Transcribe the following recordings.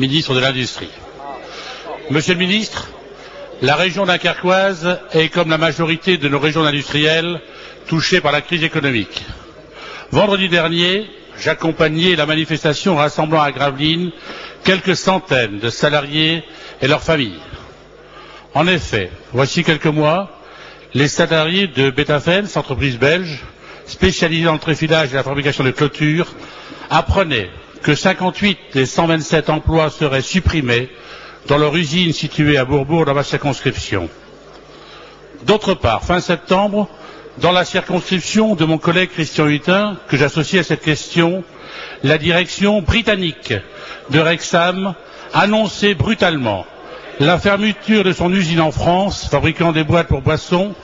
ministre de l'Industrie. Monsieur le ministre, la région dunkerquoise est, comme la majorité de nos régions industrielles, touchée par la crise économique. Vendredi dernier, j'accompagnais la manifestation rassemblant à Gravelines quelques centaines de salariés et leurs familles. En effet, voici quelques mois, les salariés de Betafens, entreprise belge, spécialisée dans le tréfilage et la fabrication de clôtures, apprenaient que 58 des 127 emplois seraient supprimés dans leur usine située à Bourbourg dans ma circonscription. D'autre part, fin septembre, dans la circonscription de mon collègue Christian Hutin, que j'associe à cette question, la direction britannique de Rexam annonçait brutalement la fermeture de son usine en France, fabriquant des boîtes pour boissons,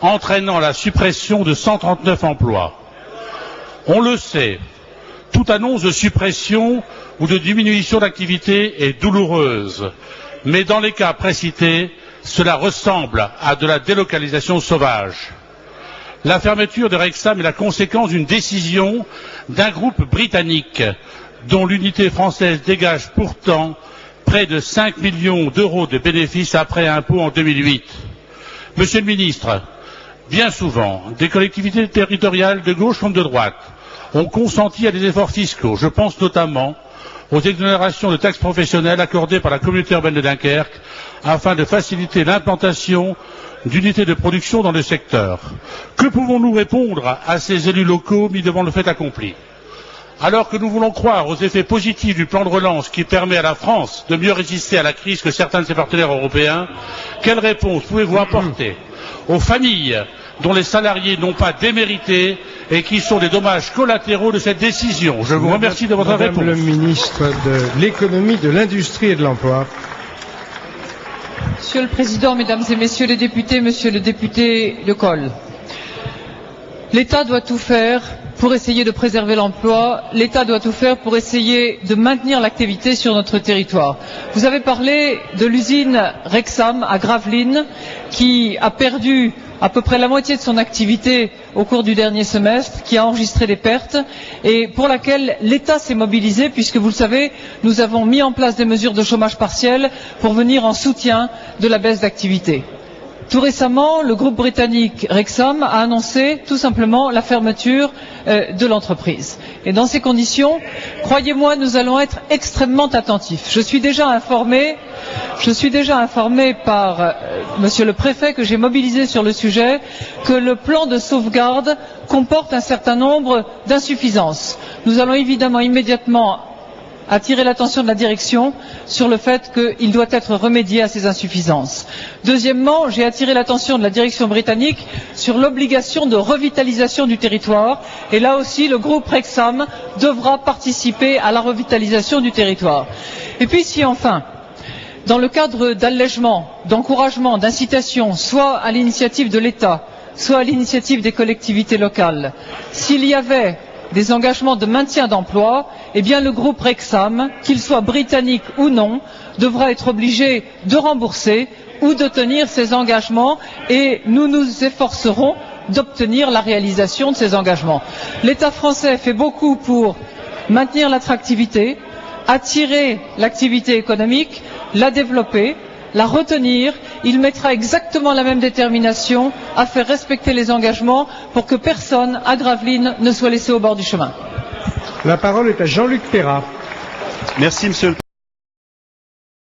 entraînant la suppression de 139 emplois. On le sait, toute annonce de suppression ou de diminution d'activité est douloureuse, mais dans les cas précités, cela ressemble à de la délocalisation sauvage. La fermeture de Rexam est la conséquence d'une décision d'un groupe britannique dont l'unité française dégage pourtant près de 5 millions d'euros de bénéfices après impôt en 2008. Monsieur le ministre, bien souvent, des collectivités territoriales de gauche comme de droite ont consenti à des efforts fiscaux. Je pense notamment aux exonérations de taxes professionnelles accordées par la communauté urbaine de Dunkerque afin de faciliter l'implantation d'unités de production dans le secteur. Que pouvons-nous répondre à ces élus locaux mis devant le fait accompli? Alors que nous voulons croire aux effets positifs du plan de relance qui permet à la France de mieux résister à la crise que certains de ses partenaires européens, quelle réponse pouvez-vous apporter aux familles dont les salariés n'ont pas démérité et qui sont les dommages collatéraux de cette décision? Je vous remercie de votre réponse. Madame le ministre de l'économie, de l'industrie et de l'emploi. Monsieur le Président, Mesdames et Messieurs les députés, Monsieur le député Le Coll, l'État doit tout faire pour essayer de préserver l'emploi, l'État doit tout faire pour essayer de maintenir l'activité sur notre territoire. Vous avez parlé de l'usine Rexam à Gravelines qui a perdu à peu près la moitié de son activité au cours du dernier semestre, qui a enregistré des pertes et pour laquelle l'État s'est mobilisé puisque, vous le savez, nous avons mis en place des mesures de chômage partiel pour venir en soutien de la baisse d'activité. Tout récemment, le groupe britannique Rexam a annoncé tout simplement la fermeture de l'entreprise. Et dans ces conditions, croyez-moi, nous allons être extrêmement attentifs. Je suis déjà informé par Monsieur le Préfet, que j'ai mobilisé sur le sujet, que le plan de sauvegarde comporte un certain nombre d'insuffisances. Nous allons évidemment immédiatement attirer l'attention de la direction sur le fait qu'il doit être remédié à ces insuffisances. Deuxièmement, j'ai attiré l'attention de la direction britannique sur l'obligation de revitalisation du territoire et là aussi le groupe Rexam devra participer à la revitalisation du territoire. Et puis si enfin, dans le cadre d'allègement, d'encouragement, d'incitation, soit à l'initiative de l'État, soit à l'initiative des collectivités locales, s'il y avait des engagements de maintien d'emploi, eh bien le groupe Rexam, qu'il soit britannique ou non, devra être obligé de rembourser ou de tenir ses engagements et nous nous efforcerons d'obtenir la réalisation de ces engagements. L'État français fait beaucoup pour maintenir l'attractivité, attirer l'activité économique, la développer, la retenir. Il mettra exactement la même détermination à faire respecter les engagements pour que personne à Gravelines ne soit laissé au bord du chemin. La parole est à Jean-Luc Perrat. Merci, Monsieur le